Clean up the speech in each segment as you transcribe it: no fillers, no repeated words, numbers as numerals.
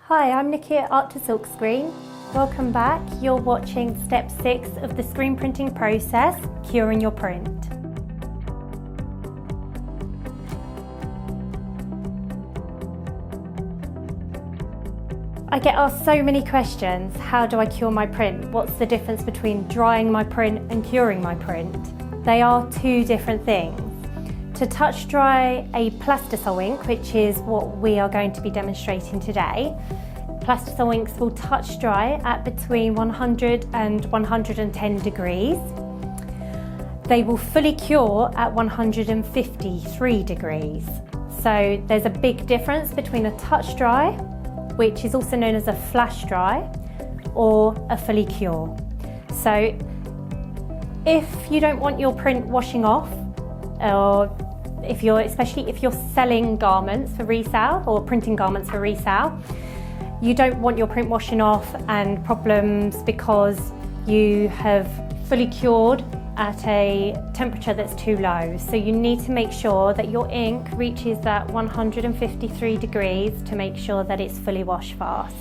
Hi, I'm Nikki at Art to Silkscreen. Welcome back. You're watching step 6 of the screen printing process, curing your print. I get asked so many questions. How do I cure my print? What's the difference between drying my print and curing my print? They are two different things. To touch dry a plastisol ink, which is what we are going to be demonstrating today, plastisol inks will touch dry at between 100 and 110 degrees. They will fully cure at 153 degrees. So there's a big difference between a touch dry, which is also known as a flash dry, or a fully cure. So if you don't want your print washing off, or especially if you're selling garments for resale or printing garments for resale, you don't want your print washing off and problems because you have fully cured at a temperature that's too low. So you need to make sure that your ink reaches that 153 degrees to make sure that it's fully wash fast.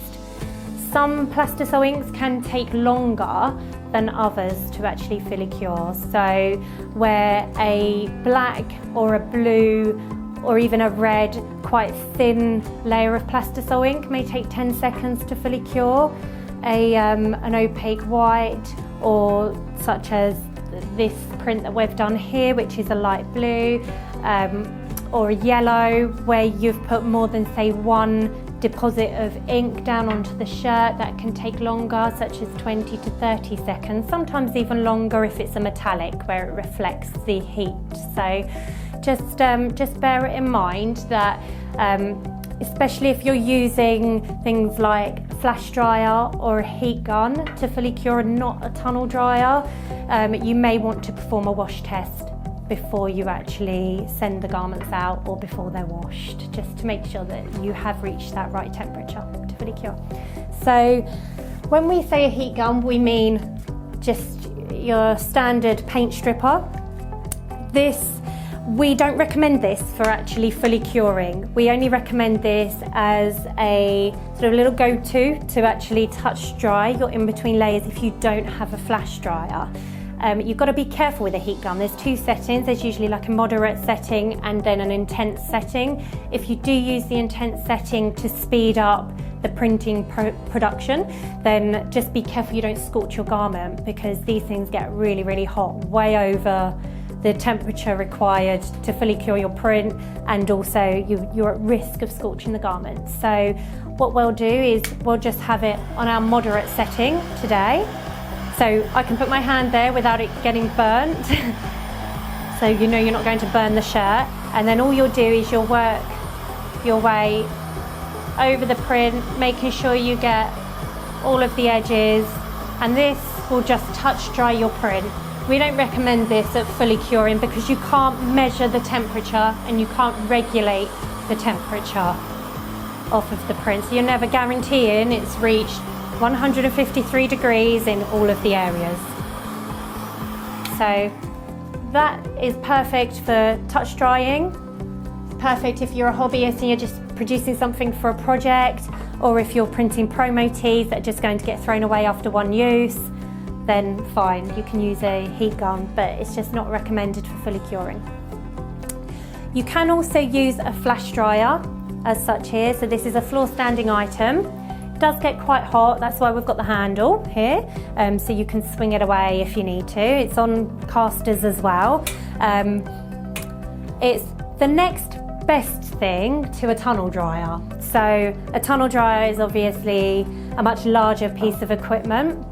Some plastisol inks can take longer than others to actually fully cure. So where a black or a blue or even a red, quite thin layer of plastisol ink may take 10 seconds to fully cure. An opaque white, or such as this print that we've done here, which is a light blue, or a yellow, where you've put more than, say, one deposit of ink down onto the shirt, that can take longer, such as 20 to 30 seconds, sometimes even longer if it's a metallic where it reflects the heat. So just bear it in mind that especially if you're using things like flash dryer or a heat gun to fully cure and not a tunnel dryer, you may want to perform a wash test before you actually send the garments out or before they're washed, just to make sure that you have reached that right temperature to fully cure. So when we say a heat gun, we mean just your standard paint stripper. We don't recommend this for actually fully curing. We only recommend this as a sort of little go-to to actually touch dry your in-between layers if you don't have a flash dryer. You've got to be careful with a heat gun. There's two settings. There's usually like a moderate setting and then an intense setting. If you do use the intense setting to speed up the printing production, then just be careful you don't scorch your garment, because these things get really, really hot, way over the temperature required to fully cure your print, and also you're at risk of scorching the garment. So what we'll do is we'll just have it on our moderate setting today. So I can put my hand there without it getting burnt. So you know you're not going to burn the shirt. And then all you'll do is you'll work your way over the print, making sure you get all of the edges, and this will just touch dry your print. We don't recommend this at fully curing because you can't measure the temperature and you can't regulate the temperature off of the print. So you're never guaranteeing it's reached 153 degrees in all of the areas. So that is perfect for touch drying. It's perfect if you're a hobbyist and you're just producing something for a project, or if you're printing promo tees that are just going to get thrown away after one use, then fine, you can use a heat gun, but it's just not recommended for fully curing. You can also use a flash dryer as such here. So this is a floor standing item. It does get quite hot, that's why we've got the handle here, so you can swing it away if you need to. It's on casters as well. It's the next best thing to a tunnel dryer. So a tunnel dryer is obviously a much larger piece of equipment.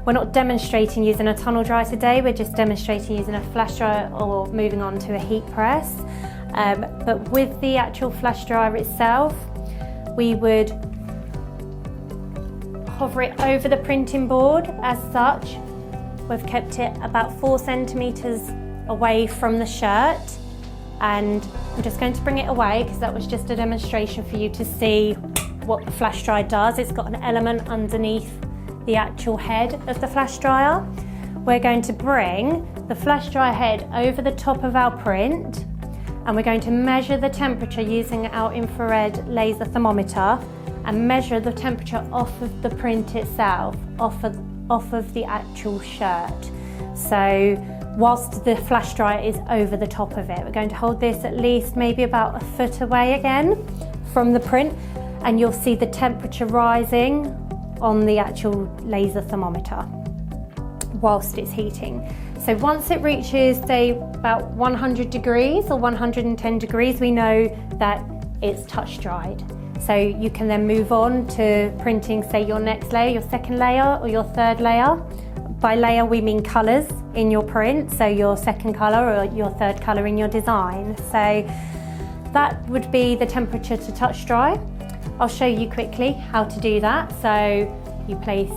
We're not demonstrating using a tunnel dryer today, we're just demonstrating using a flash dryer or moving on to a heat press. But with the actual flash dryer itself, we would hover it over the printing board as such. We've kept it about 4 centimeters away from the shirt, and I'm just going to bring it away because that was just a demonstration for you to see what the flash dryer does. It's got an element underneath the actual head of the flash dryer. We're going to bring the flash dryer head over the top of our print, and we're going to measure the temperature using our infrared laser thermometer and measure the temperature off of the print itself, off of the actual shirt. So whilst the flash dryer is over the top of it, we're going to hold this at least maybe about a foot away again from the print, and you'll see the temperature rising on the actual laser thermometer whilst it's heating. So once it reaches, say, about 100 degrees or 110 degrees, we know that it's touch dried. So you can then move on to printing, say, your next layer, your second layer or your third layer. By layer we mean colours in your print, so your second colour or your third colour in your design. So that would be the temperature to touch dry. I'll show you quickly how to do that. So you place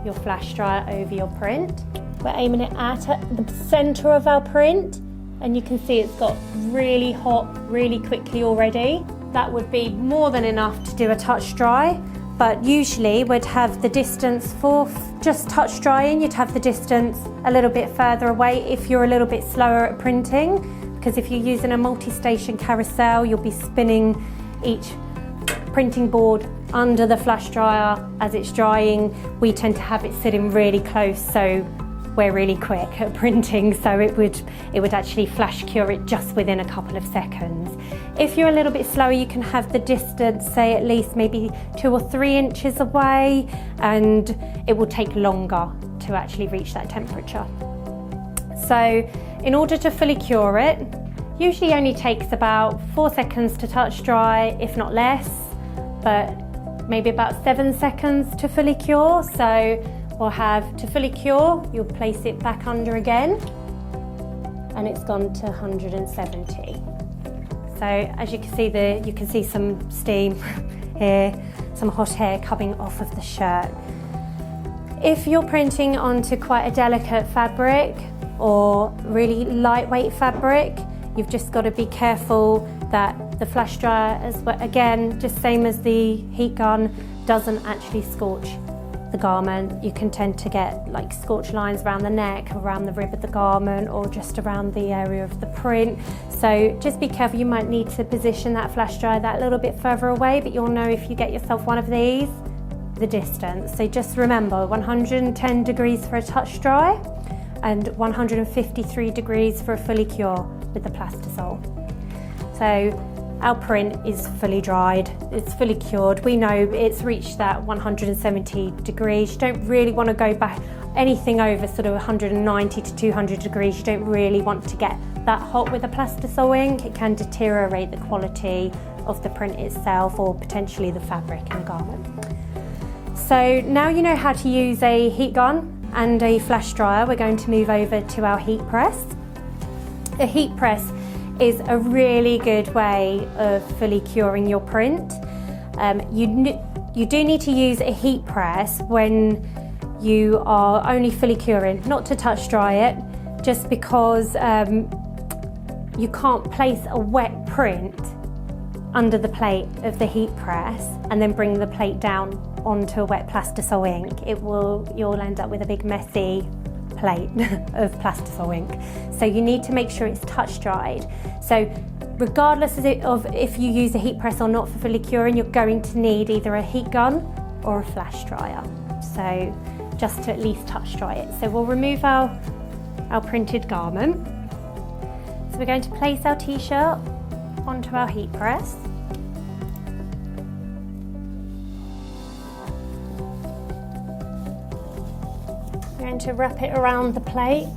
your flash dryer over your print. We're aiming it at the centre of our print, and you can see it's got really hot really quickly already. That would be more than enough to do a touch dry, but usually we'd have the distance for just touch drying, you'd have the distance a little bit further away if you're a little bit slower at printing, because if you're using a multi-station carousel, you'll be spinning each printing board under the flash dryer as it's drying. We tend to have it sitting really close, so we're really quick at printing, so it would actually flash cure it just within a couple of seconds. If you're a little bit slower, you can have the distance, say, at least maybe 2 or 3 inches away, and it will take longer to actually reach that temperature. So in order to fully cure it, usually only takes about 4 seconds to touch dry, if not less, but maybe about 7 seconds to fully cure. So we'll have to fully cure, you'll place it back under again, and it's gone to 170. So as you can see, you can see some steam here, some hot air coming off of the shirt. If you're printing onto quite a delicate fabric or really lightweight fabric, you've just got to be careful that the flash dryer, as well, again, just same as the heat gun, doesn't actually scorch the garment. You can tend to get like scorch lines around the neck, around the rib of the garment, or just around the area of the print. So just be careful. You might need to position that flash dryer that little bit further away, but you'll know if you get yourself one of these, the distance. So just remember 110 degrees for a touch dry and 153 degrees for a fully cure with the plastisol. So our print is fully dried, it's fully cured. We know it's reached that 170 degrees. You don't really want to go back anything over sort of 190 to 200 degrees. You don't really want to get that hot with a plastisol ink. It can deteriorate the quality of the print itself or potentially the fabric in the garment. So now you know how to use a heat gun and a flash dryer, we're going to move over to our heat press. A heat press is a really good way of fully curing your print. You do need to use a heat press when you are only fully curing, not to touch dry it, just because you can't place a wet print under the plate of the heat press and then bring the plate down onto a wet plastisol ink. You'll end up with a big messy plate of plastisol ink. So you need to make sure it's touch dried. So regardless of if you use a heat press or not for fully curing, you're going to need either a heat gun or a flash dryer. So just to at least touch dry it. So we'll remove our printed garment. So we're going to place our t-shirt onto our heat press. We're going to wrap it around the plate.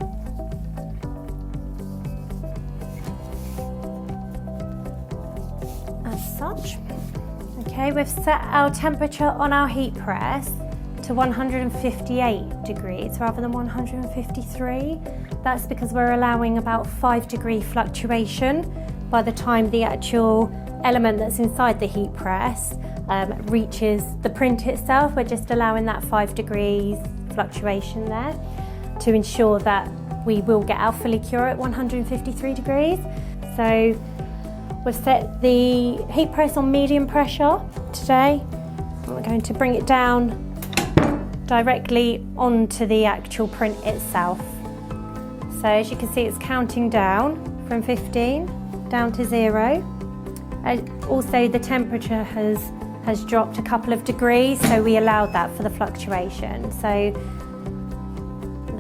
As such. Okay, we've set our temperature on our heat press to 158 degrees rather than 153. That's because we're allowing about 5-degree fluctuation by the time the actual element that's inside the heat press reaches the print itself. We're just allowing that 5 degrees fluctuation there to ensure that we will get our fully cure at 153 degrees. So we've set the heat press on medium pressure today. We're going to bring it down directly onto the actual print itself. So as you can see, it's counting down from 15 down to 0. Also the temperature has has dropped a couple of degrees, so we allowed that for the fluctuation. So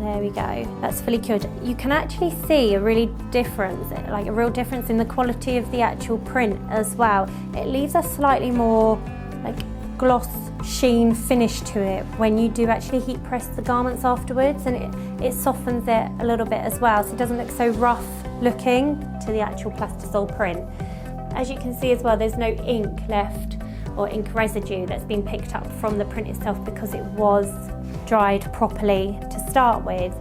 there we go, that's fully cured. You can actually see a real difference in the quality of the actual print as well. It leaves a slightly more like gloss sheen finish to it when you do actually heat press the garments afterwards, and it softens it a little bit as well, so it doesn't look so rough looking to the actual plastisol print. As you can see as well, there's no ink left or ink residue that's been picked up from the print itself because it was dried properly to start with.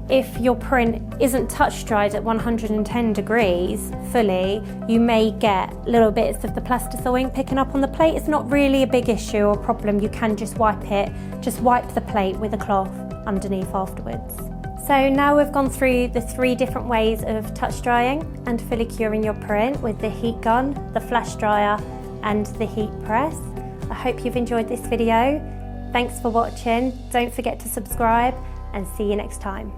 If your print isn't touch dried at 110 degrees fully, you may get little bits of the plastisol ink picking up on the plate. It's not really a big issue or problem. You can just wipe the plate with a cloth underneath afterwards. So now we've gone through the 3 different ways of touch drying and fully curing your print with the heat gun, the flash dryer and the heat press. I hope you've enjoyed this video. Thanks for watching. Don't forget to subscribe and see you next time.